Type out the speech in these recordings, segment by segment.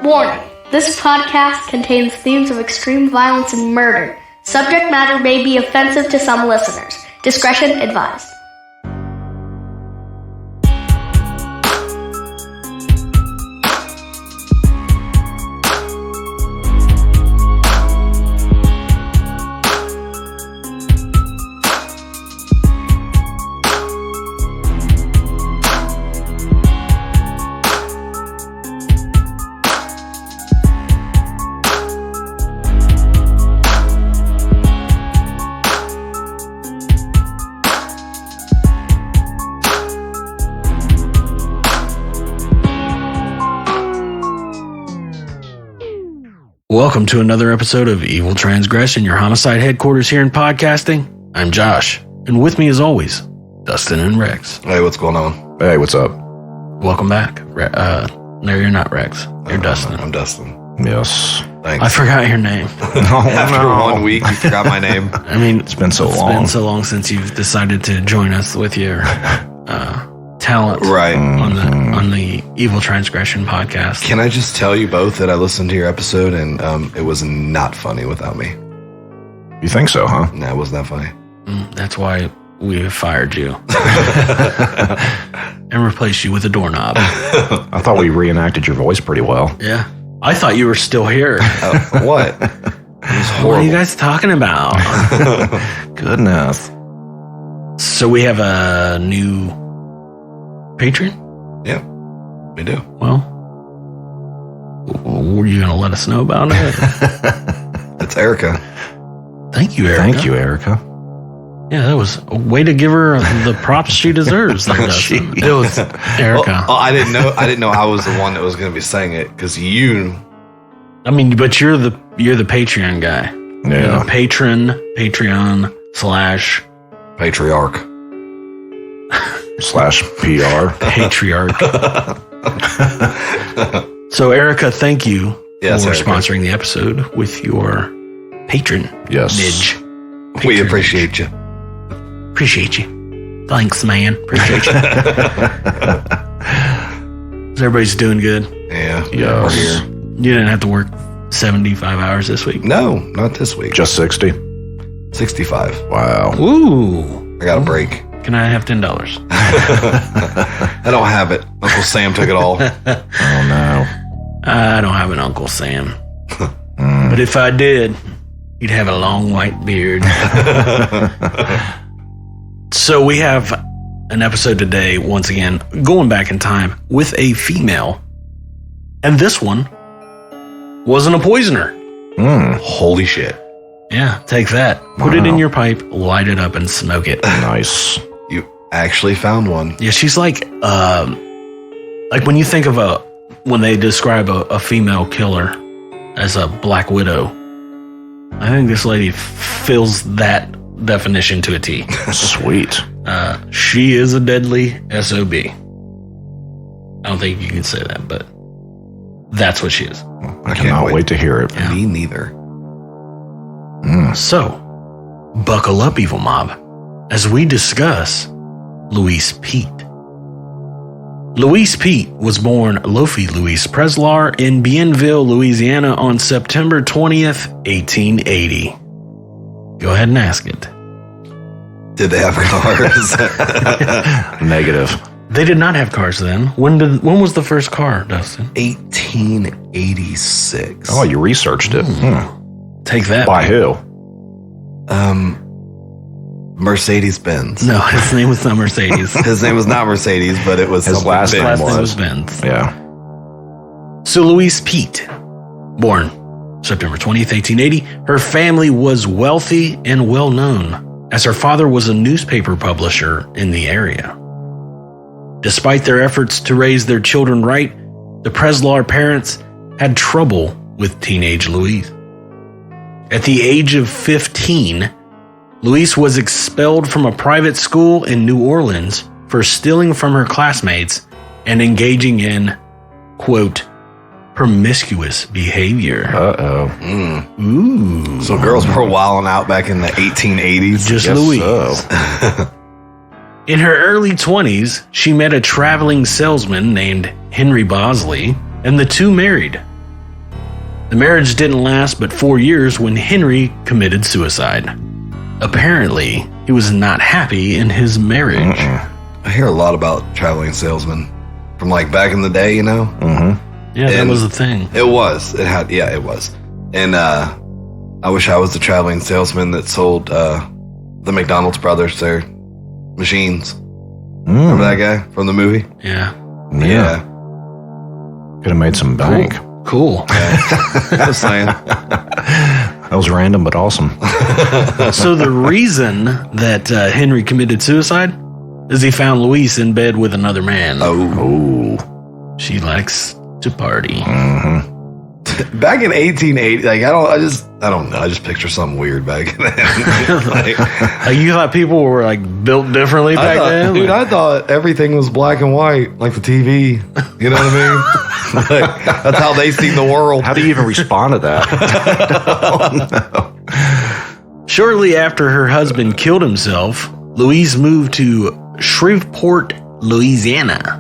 Warning, this podcast contains themes of extreme violence and murder. Subject matter may be offensive to some listeners. Discretion advised. Welcome to another episode of Evil Transgression, your homicide headquarters here in podcasting. I'm Josh, and with me as always, Dustin and Rex. Hey, what's going on? Hey, what's up? Welcome back. No, you're not Rex. You're Dustin. I'm Dustin. Yes. Thanks. I forgot your name. After 1 week, you forgot my name. I mean, It's been so long. It's been so long since you've decided to join us with your talent Right. on the Evil Transgression podcast. Can I just tell you both that I listened to your episode and it was not funny without me? You think so, huh? No, it wasn't that funny. That's why we have fired you and replaced you with a doorknob. I thought we reenacted your voice pretty well. Yeah. I thought you were still here. What? It was What are horrible. you guys talking about? Goodness. So we have a new patron? Yeah, we do. Well, were you going to let us know about it? It's Erica. Thank you, Erica. Thank you, Erica. Yeah, that was a way to give her the props she deserves. It was Erica. Well, I didn't know I was the one that was going to be saying it because you. I mean, but you're the Patreon guy. You're Yeah. the Patreon / Patriarch. /PR. patriarch. So, Erica, thank you Yes, for Erica. sponsoring the episode with your patron. Yes. Midge. We appreciate you. Appreciate you. Thanks, man. Appreciate you. Everybody's doing good. Yeah. Yes. We're here. You didn't have to work 75 hours this week. No, not this week. Just 60? 65. Wow. Ooh. I got a break. Can I have $10? I don't have it. Uncle Sam took it all. Oh, no. I don't have an Uncle Sam. But if I did, he'd have a long white beard. So we have an episode today, once again, going back in time with a female. And this one wasn't a poisoner. Holy shit. Yeah, take that. Put it in your pipe, light it up, and smoke it. Nice. You actually found one. Yeah, she's like when you think of when they describe a female killer as a black widow, I think this lady fills that definition to a T. Sweet. She is a deadly SOB. I don't think you can say that, but that's what she is. I cannot wait to hear it. Me neither. So, buckle up, Evil Mob, as we discuss Louise Peete. Louise Peete was born Lofi Louise Preslar in Bienville, Louisiana on September 20th, 1880. Go ahead and ask it. Did they have cars? Negative. They did not have cars then. When was the first car, Dustin? 1886. Oh, you researched it. Take that. By who? Mercedes Benz. No, his name was not Mercedes. His name was not Mercedes, but it was His something last Benz. name Last name was was. Benz. Yeah. So Louise Peete, born September 20th, 1880, her family was wealthy and well known, as her father was a newspaper publisher in the area. Despite their efforts to raise their children right, the Preslar parents had trouble with teenage Louise. At the age of 15, Louise was expelled from a private school in New Orleans for stealing from her classmates and engaging in, quote, promiscuous behavior. Uh-oh. Ooh. So girls were wilding out back in the 1880s. Just Guess Louise. so. In her early 20s, she met a traveling salesman named Henry Bosley, and the two married, The marriage didn't last but 4 years when Henry committed suicide. Apparently, he was not happy in his marriage. I hear a lot about traveling salesmen from like back in the day, you know? Yeah, that was the thing. It was. It was. And I wish I was the traveling salesman that sold the McDonald's brothers their machines. Remember that guy from the movie? Yeah. Could have made some bank. Cool. Just saying. That was random but awesome. So the reason that Henry committed suicide is he found Louise in bed with another man. Oh. She likes to party. Back in 1880, like I don't know. I just picture something weird back then. Like, You thought people were like built differently back then? Dude, I thought everything was black and white, like the TV. You know what I mean? Like, that's how they see the world. How do you even respond to that? Shortly after her husband killed himself, Louise moved to Shreveport, Louisiana,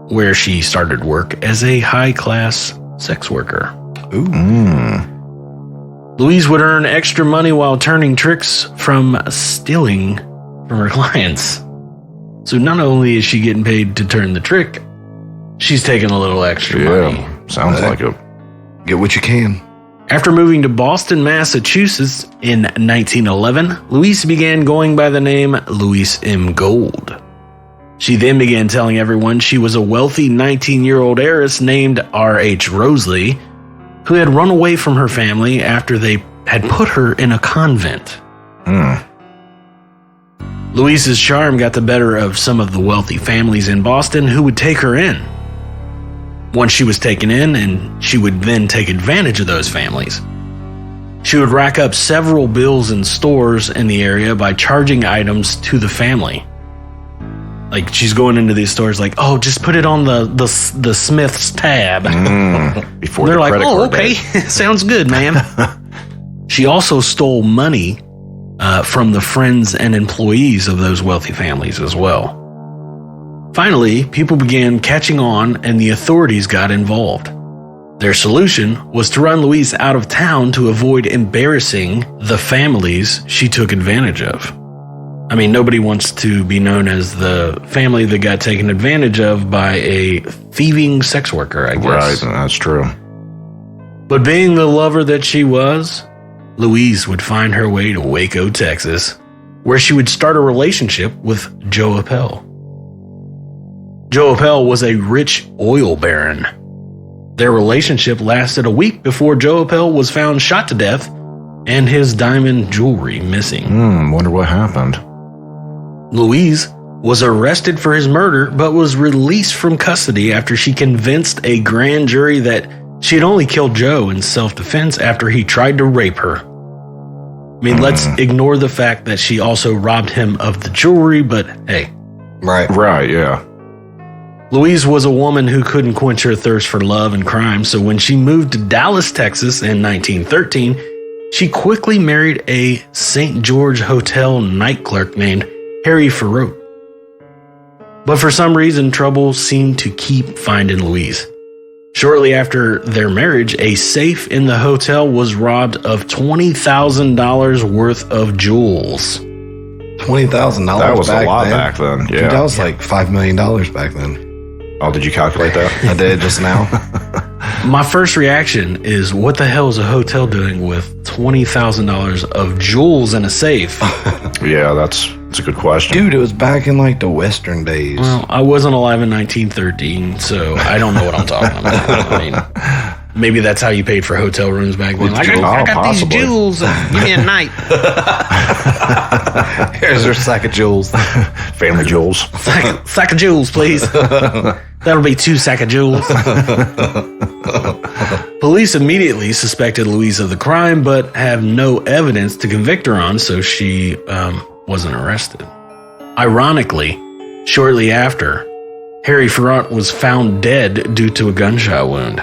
where she started work as a high-class sex worker. Louise would earn extra money while turning tricks from stealing from her clients. So not only is she getting paid to turn the trick, she's taking a little extra money. Sounds like it. Get what you can. After moving to Boston, Massachusetts in 1911, Louise began going by the name Louise M. Gold. She then began telling everyone she was a wealthy 19-year-old heiress named R.H. Roseley, who had run away from her family after they had put her in a convent. Louise's charm got the better of some of the wealthy families in Boston who would take her in. Once she was taken in, and she would then take advantage of those families. She would rack up several bills in stores in the area by charging items to the family. Like, she's going into these stores like, oh, just put it on the Smith's tab. Before They're the like, credit oh, card okay, day. sounds good, ma'am. She also stole money from the friends and employees of those wealthy families as well. Finally, people began catching on and the authorities got involved. Their solution was to run Louise out of town to avoid embarrassing the families she took advantage of. I mean, nobody wants to be known as the family that got taken advantage of by a thieving sex worker, I guess. Right, that's true. But being the lover that she was, Louise would find her way to Waco, Texas, where she would start a relationship with Joe Appel. Joe Appel was a rich oil baron. Their relationship lasted a week before Joe Appel was found shot to death and his diamond jewelry missing. Wonder what happened. Louise was arrested for his murder, but was released from custody after she convinced a grand jury that she had only killed Joe in self-defense after he tried to rape her. I mean, let's ignore the fact that she also robbed him of the jewelry, but hey. Right, yeah. Louise was a woman who couldn't quench her thirst for love and crime, so when she moved to Dallas, Texas in 1913, she quickly married a St. George Hotel night clerk named Harry Farrote. But for some reason, trouble seemed to keep finding Louise. Shortly after their marriage, a safe in the hotel was robbed of $20,000 worth of jewels. $20,000 That was back a lot then. back then. Yeah. Dude, that was like $5 million back then. Oh, did you calculate that? I did just now. My first reaction is, what the hell is a hotel doing with $20,000 of jewels in a safe? Yeah, that's a good question. Dude, it was back in like the Western days. Well, I wasn't alive in 1913, so I don't know what I'm talking about. I mean, maybe that's how you paid for hotel rooms back then. Like, I got these possibly. jewels. Give me a night. Here's your sack of jewels. Family jewels. Sack of jewels, please. That'll be 2 sack of jewels. Police immediately suspected Louise of the crime, but have no evidence to convict her on, so she wasn't arrested. Ironically, shortly after, Harry Farrote was found dead due to a gunshot wound.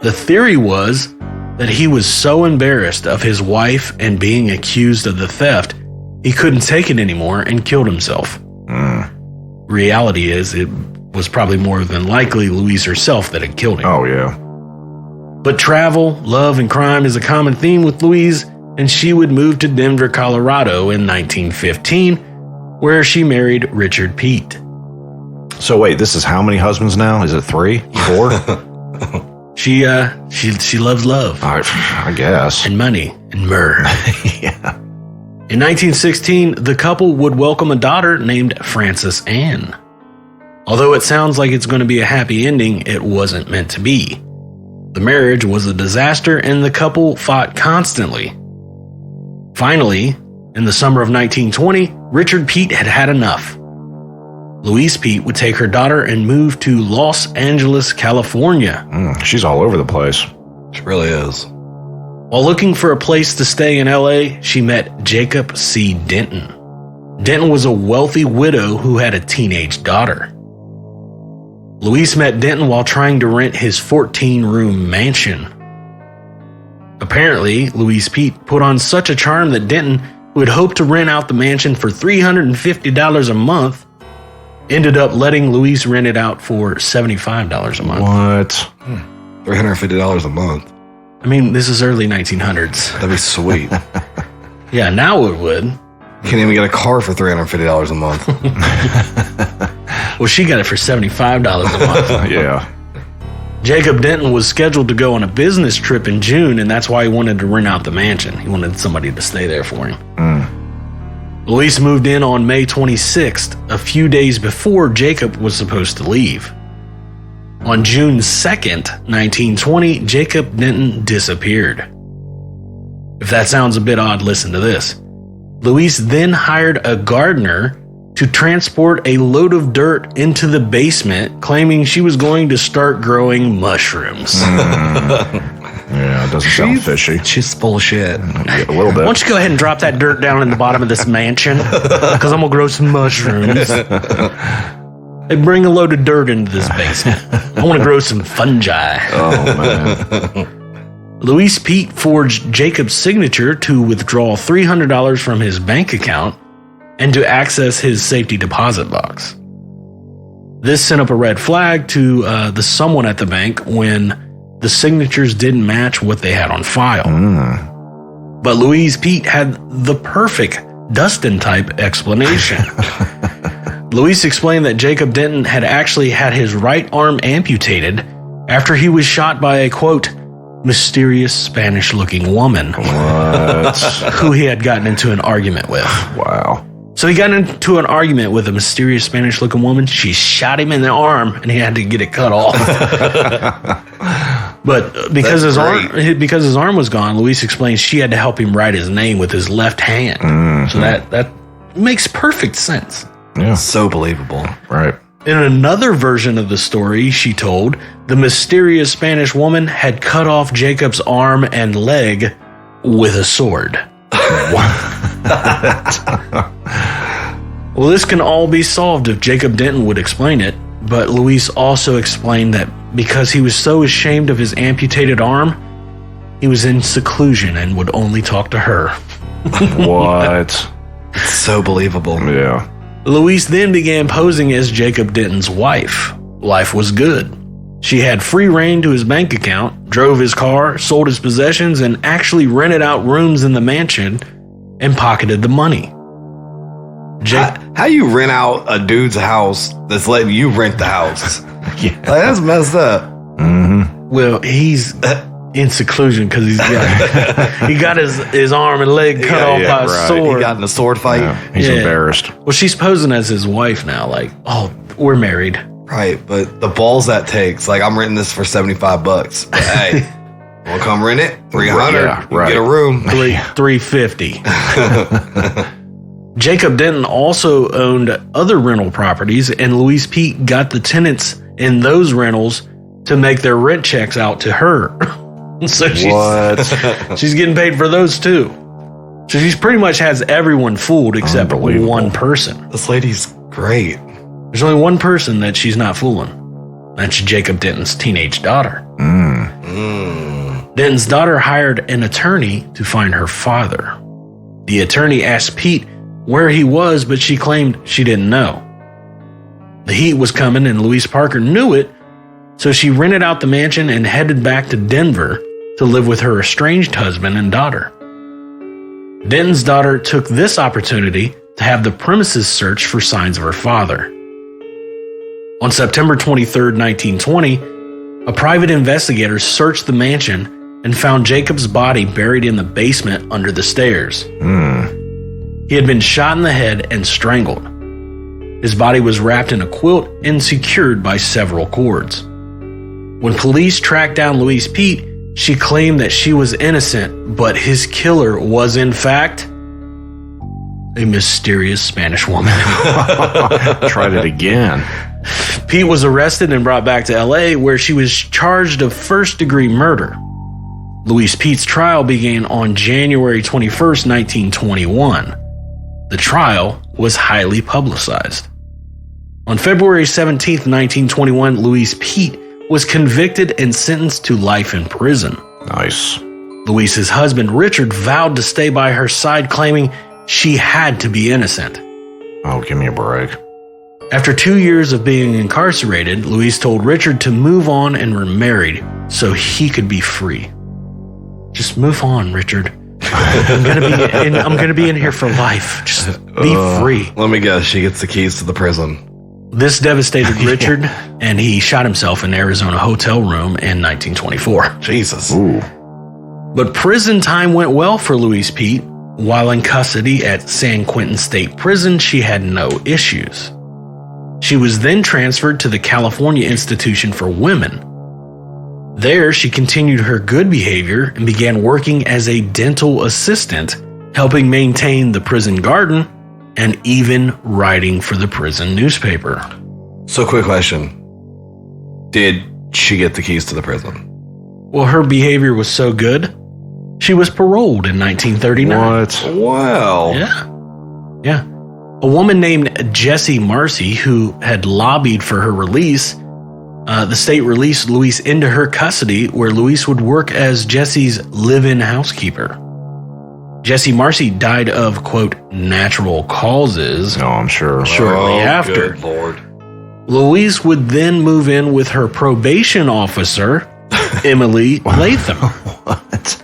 The theory was that he was so embarrassed of his wife and being accused of the theft, he couldn't take it anymore and killed himself. Reality is, it was probably more than likely Louise herself that had killed him. Oh, yeah. But travel, love, and crime is a common theme with Louise, and she would move to Denver, Colorado in 1915, where she married Richard Peete. So wait, this is how many husbands now? Is it 3, 4? She loves love. I guess. And money and myrrh. Yeah. In 1916, the couple would welcome a daughter named Frances Ann. Although it sounds like it's going to be a happy ending, it wasn't meant to be. The marriage was a disaster and the couple fought constantly. Finally, in the summer of 1920, Richard Peete had had enough. Louise Peete would take her daughter and move to Los Angeles, California. She's all over the place. She really is. While looking for a place to stay in LA, she met Jacob C. Denton. Denton was a wealthy widow who had a teenage daughter. Louise met Denton while trying to rent his 14-room mansion. Apparently, Louise Peete put on such a charm that Denton, who had hoped to rent out the mansion for $350 a month, ended up letting Louise rent it out for $75 a month. What? $350 a month. I mean, this is early 1900s. That'd be sweet. Yeah, now it would. Can't even get a car for $350 a month. Well, she got it for $75 a month. Yeah. Jacob Denton was scheduled to go on a business trip in June, and that's why he wanted to rent out the mansion. He wanted somebody to stay there for him. Louise moved in on May 26th, a few days before Jacob was supposed to leave. On June 2nd, 1920, Jacob Denton disappeared. If that sounds a bit odd, listen to this. Louise then hired a gardener to transport a load of dirt into the basement, claiming she was going to start growing mushrooms. Yeah, it doesn't sound fishy. She's full of shit. A little Why bit. don't you go ahead and drop that dirt down in the bottom of this mansion? Because I'm going to grow some mushrooms. They bring a load of dirt into this basement. I want to grow some fungi. Oh, man. Louise Peete forged Jacob's signature to withdraw $300 from his bank account and to access his safety deposit box. This sent up a red flag to the someone at the bank when the signatures didn't match what they had on file. But Louise Peete had the perfect Dustin-type explanation. Louise explained that Jacob Denton had actually had his right arm amputated after he was shot by a, quote, mysterious Spanish-looking woman who he had gotten into an argument with. Wow. So he got into an argument with a mysterious Spanish-looking woman. She shot him in the arm, and he had to get it cut off. But because his arm was gone, Louise explained she had to help him write his name with his left hand. So that makes perfect sense. Yeah. So believable. Right. In another version of the story, she told, the mysterious Spanish woman had cut off Jacob's arm and leg with a sword. Well, this can all be solved if Jacob Denton would explain it, but Louise also explained that because he was so ashamed of his amputated arm, he was in seclusion and would only talk to her. What? It's so believable. Yeah. Louise then began posing as Jacob Denton's wife. Life was good. She had free reign to his bank account, drove his car, sold his possessions, and actually rented out rooms in the mansion and pocketed the money. How you rent out a dude's house that's letting you rent the house? Yeah. Like, that's messed up. Well, he's in seclusion because he got his arm and leg cut off by a sword. He got in a sword fight. Yeah. He's embarrassed. Well, she's posing as his wife now, like, oh, we're married. Right, but the balls that takes, like, I'm renting this for $75. But hey, wanna come rent it? $300. Yeah, You right. get a room. $350. Jacob Denton also owned other rental properties, and Louise Peete got the tenants in those rentals to make their rent checks out to her. So she's getting paid for those too. So she's pretty much has everyone fooled except one person. This lady's great. There's only one person that she's not fooling. That's Jacob Denton's teenage daughter. Denton's daughter hired an attorney to find her father. The attorney asked Peete where he was, but she claimed she didn't know. The heat was coming and Louise Parker knew it, So she rented out the mansion and headed back to Denver to live with her estranged husband and daughter. Denton's daughter took this opportunity to have the premises searched for signs of her father. On September 23, 1920, a private investigator searched the mansion and found Jacob's body buried in the basement under the stairs. He had been shot in the head and strangled. His body was wrapped in a quilt and secured by several cords. When police tracked down Louise Peete, she claimed that she was innocent, but his killer was in fact a mysterious Spanish woman. Tried it again. Peete was arrested and brought back to LA, where she was charged of first-degree murder. Louise Peete's trial began on January 21st, 1921. The trial was highly publicized. On February 17th, 1921, Louise Peete was convicted and sentenced to life in prison. Nice. Louise's husband, Richard, vowed to stay by her side, claiming she had to be innocent. Oh, give me a break. After 2 years of being incarcerated, Louise told Richard to move on and remarried so he could be free. Just move on, Richard. I'm gonna be in here for life. Just be free. Let me guess, she gets the keys to the prison. This devastated Richard, and he shot himself in an Arizona hotel room in 1924. Jesus. Ooh. But prison time went well for Louise Peete. While in custody at San Quentin State Prison, she had no issues. She was then transferred to the California Institution for Women. There, she continued her good behavior and began working as a dental assistant, helping maintain the prison garden and even writing for the prison newspaper. So, quick question. Did she get the keys to the prison? Well, her behavior was so good, she was paroled in 1939. What? Wow. Yeah. A woman named Jessie Marcy, who had lobbied for her release, the state released Louise into her custody, where Louise would work as Jessie's live-in housekeeper. Jessie Marcy died of, quote, natural causes. No, I'm sure. Shortly after. Good Lord. Louise would then move in with her probation officer, Emily Latham. What?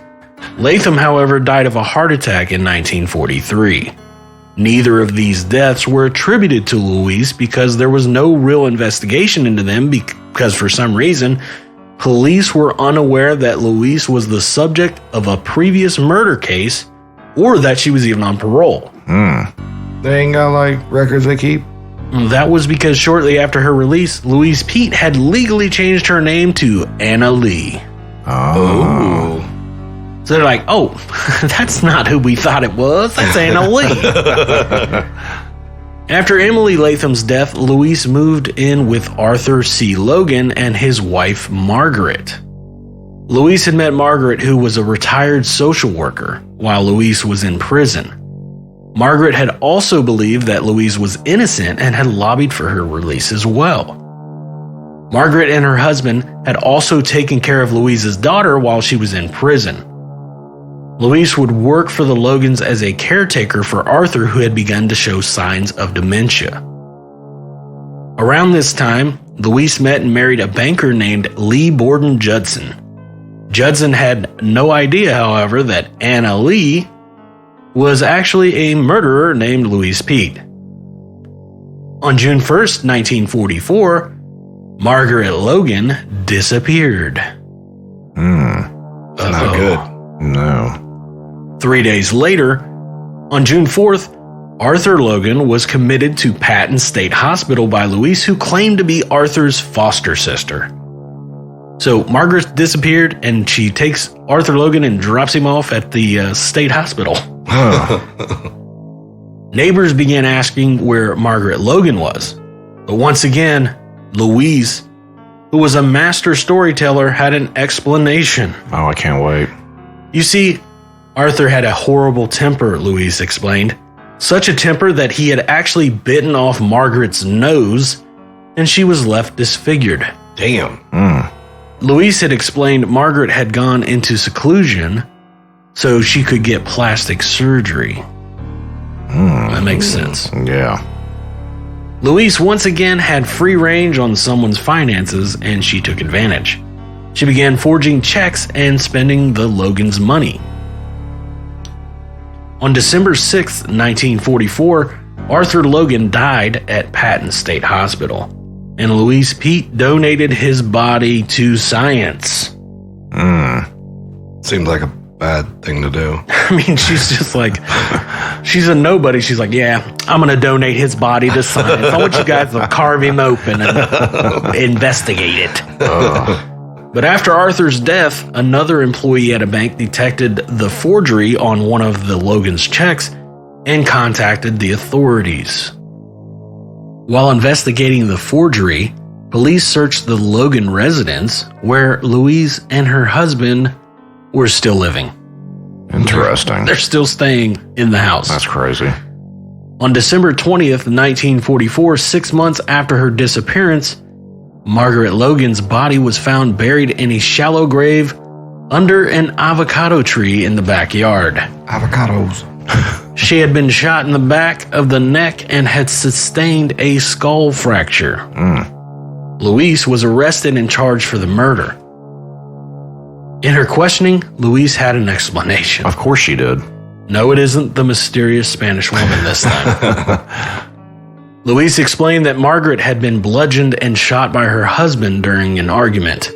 Latham, however, died of a heart attack in 1943. Neither of these deaths were attributed to Louise because there was no real investigation into them, because for some reason, police were unaware that Louise was the subject of a previous murder case or that she was even on parole. They ain't got, like, records they keep? That was because shortly after her release, Louise Peete had legally changed her name to Anna Lee. Oh. So they're like, oh, that's not who we thought it was. That's Anna Lee. After Emily Latham's death, Louise moved in with Arthur C. Logan and his wife, Margaret. Louise had met Margaret, who was a retired social worker, while Louise was in prison. Margaret had also believed that Louise was innocent and had lobbied for her release as well. Margaret and her husband had also taken care of Louise's daughter while she was in prison. Louise would work for the Logans as a caretaker for Arthur, who had begun to show signs of dementia. Around this time, Louise met and married a banker named Lee Borden Judson. Judson had no idea, however, that Anna Lee was actually a murderer named Louise Peete. On June 1st, 1944, Margaret Logan disappeared. That's not good. No. 3 days later, on June 4th, Arthur Logan was committed to Patton State Hospital by Louise, who claimed to be Arthur's foster sister. So Margaret disappeared, and she takes Arthur Logan and drops him off at the state hospital. Neighbors began asking where Margaret Logan was. But once again, Louise, who was a master storyteller, had an explanation. Oh, I can't wait. You see, Arthur had a horrible temper, Louise explained. Such a temper that he had actually bitten off Margaret's nose, and she was left disfigured. Damn. Louise had explained Margaret had gone into seclusion so she could get plastic surgery. That makes sense. Yeah. Louise once again had free range on someone's finances, and she took advantage. She began forging checks and spending the Logan's money. On December 6, 1944, Arthur Logan died at Patton State Hospital, and Louise Peete donated his body to science. Seems like a bad thing to do. I mean, she's just like, she's a nobody. She's like, yeah, I'm going to donate his body to science. I want you guys to carve him open and investigate it. But after Arthur's death, another employee at a bank detected the forgery on one of the Logan's checks and contacted the authorities. While investigating the forgery, police searched the Logan residence where Louise and her husband were still living. Interesting. They're still staying in the house. That's crazy. On December 20th, 1944, 6 months after her disappearance, Margaret Logan's body was found buried in a shallow grave under an avocado tree in the backyard. Avocados. She had been shot in the back of the neck and had sustained a skull fracture. Louise was arrested and charged for the murder. In her questioning, Louise had an explanation. Of course she did. No, it isn't the mysterious Spanish woman this time. Louise explained that Margaret had been bludgeoned and shot by her husband during an argument.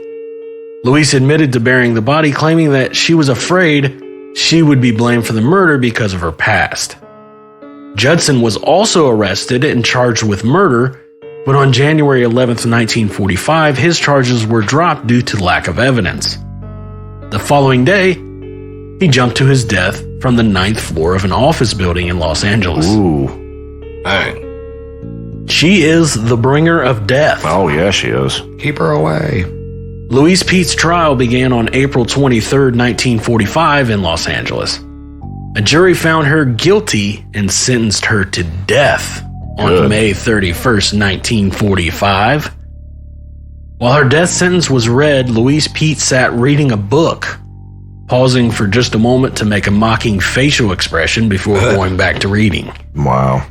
Louise admitted to burying the body, claiming that she was afraid she would be blamed for the murder because of her past. Judson was also arrested and charged with murder, but on January 11th, 1945, his charges were dropped due to lack of evidence. The following day, he jumped to his death from the 9th floor of an office building in Los Angeles. Ooh. Hey, She is the bringer of death. Oh, yeah, she is. keep her away. Louise Peete's trial began on April 23, 1945 in Los Angeles. A jury found her guilty and sentenced her to death on Good. May 31st, 1945. While her death sentence was read, Louise Peete sat reading a book, pausing for just a moment to make a mocking facial expression before going back to reading. Wow.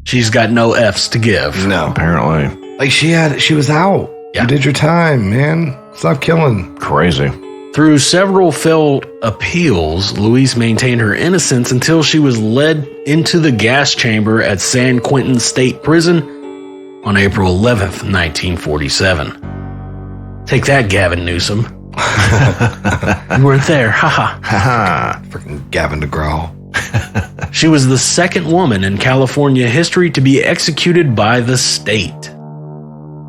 She's got no F's to give. No. Apparently. Like she was out. Yeah. You did your time, man. Stop killing. Crazy. Through several failed appeals, Louise maintained her innocence until she was led into the gas chamber at San Quentin State Prison on April 11th, 1947. Take that, Gavin Newsom. You weren't there, haha. Haha. Freaking Gavin DeGraw. She was the second woman in California history to be executed by the state.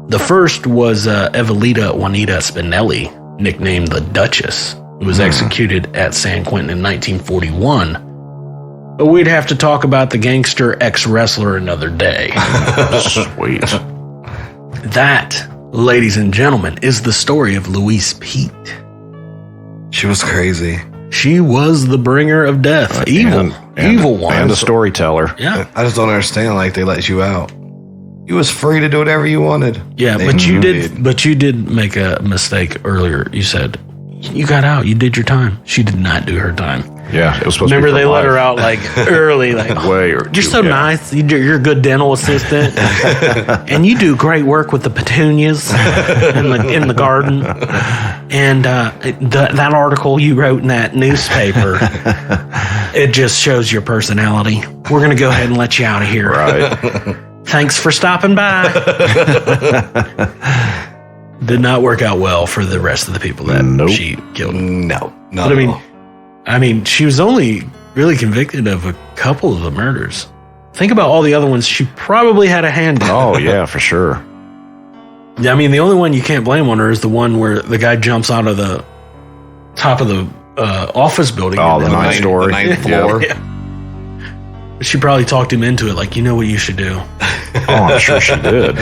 The first was Evelita Juanita Spinelli, nicknamed the Duchess, who was executed at San Quentin in 1941. But we'd have to talk about the gangster ex-wrestler another day. Sweet. That, ladies and gentlemen, is the story of Louise Peete. She was crazy. She was the bringer of death. Evil one. And a storyteller. Yeah. I just don't understand. Like they let you out. You was free to do whatever you wanted. Yeah, They but you did make a mistake earlier. You said you got out. You did your time. She did not do her time. Yeah, it was supposed Remember to be they for let her life. out like early, like Way you're or so yeah. nice. You're a good dental assistant, and you do great work with the petunias in the garden. And that article you wrote in that newspaper, it just shows your personality. We're gonna go ahead and let you out of here. Right. Thanks for stopping by. Did not work out well for the rest of the people that Nope. she killed. No. But I mean, she was only really convicted of a couple of the murders. Think about all the other ones she probably had a hand in. Oh, yeah, for sure. Yeah, I mean, the only one you can't blame on her is the one where the guy jumps out of the top of the office building. Oh, and the then, ninth story. The ninth floor. Yeah. She probably talked him into it, like, you know what you should do. Oh, I'm sure she did.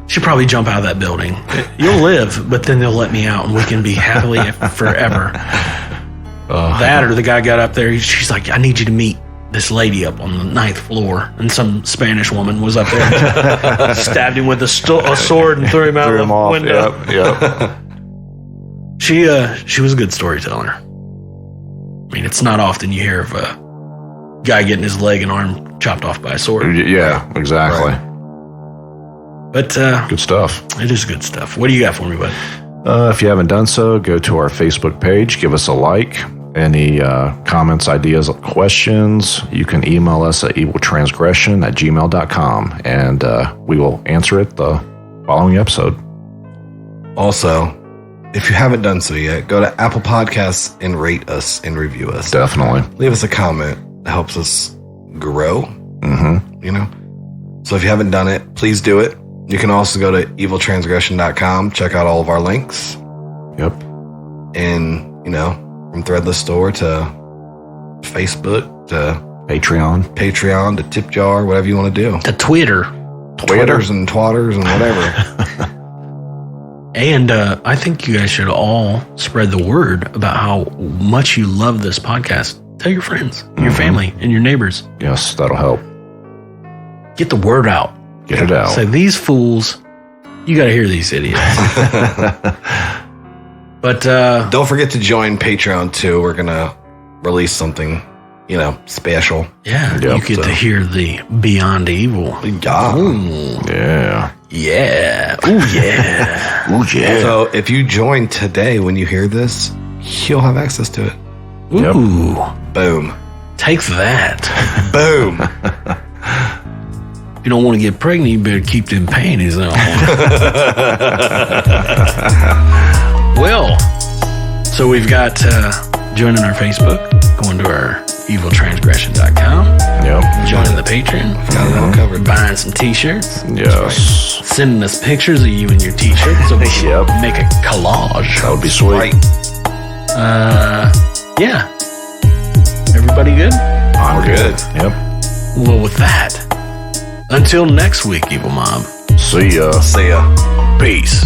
She'd probably jump out of that building. You'll live, but then they'll let me out and we can be happily forever. That or the guy got up there, she's like, I need you to meet this lady up on the 9th floor. And some Spanish woman was up there, stabbed him with a sword and threw him out of the window. Yep. She was a good storyteller. I mean, it's not often you hear of guy getting his leg and arm chopped off by a sword. Yeah, exactly. Right. But Good stuff. it is good stuff. What do you got for me, bud? If you haven't done so, go to our Facebook page, give us a like. Any comments, ideas, questions, you can email us at eviltransgression@gmail.com, and we will answer it the following episode. Also, if you haven't done so yet, go to Apple Podcasts and rate us and review us. Definitely. Leave us a comment. It helps us grow, Mm-hmm. So if you haven't done it, please do it. You can also go to eviltransgression.com, check out all of our links. Yep. And, from Threadless Store to Facebook to Patreon to Tip Jar, whatever you want to do. To Twitter. Twitters and twatters and whatever. And I think you guys should all spread the word about how much you love this podcast. Tell your friends, your family, and your neighbors. Yes, that'll help. Get the word out. Get it out. Say, these fools, you got to hear these idiots. But Don't forget to join Patreon too. We're going to release something, special. yeah, Yep. you get to hear the Beyond Evil. Yeah. Ooh, Yeah. yeah. Ooh, yeah. Oh, yeah. So if you join today when you hear this, you'll have access to it. Yep. Ooh, Boom. take that. Boom. If you don't want to get pregnant, you better keep them panties on. Well, so we've got joining our Facebook, going to our eviltransgression.com, Yep. joining the Patreon, Got it all covered. buying some t-shirts, Yes. sending us pictures of you in your t-shirt so we can Yep. make a collage. That would be sweet. Right. Yeah. Everybody good? I'm good. Yep. Well, with that, until next week, Evil Mob. See ya. See ya. Peace.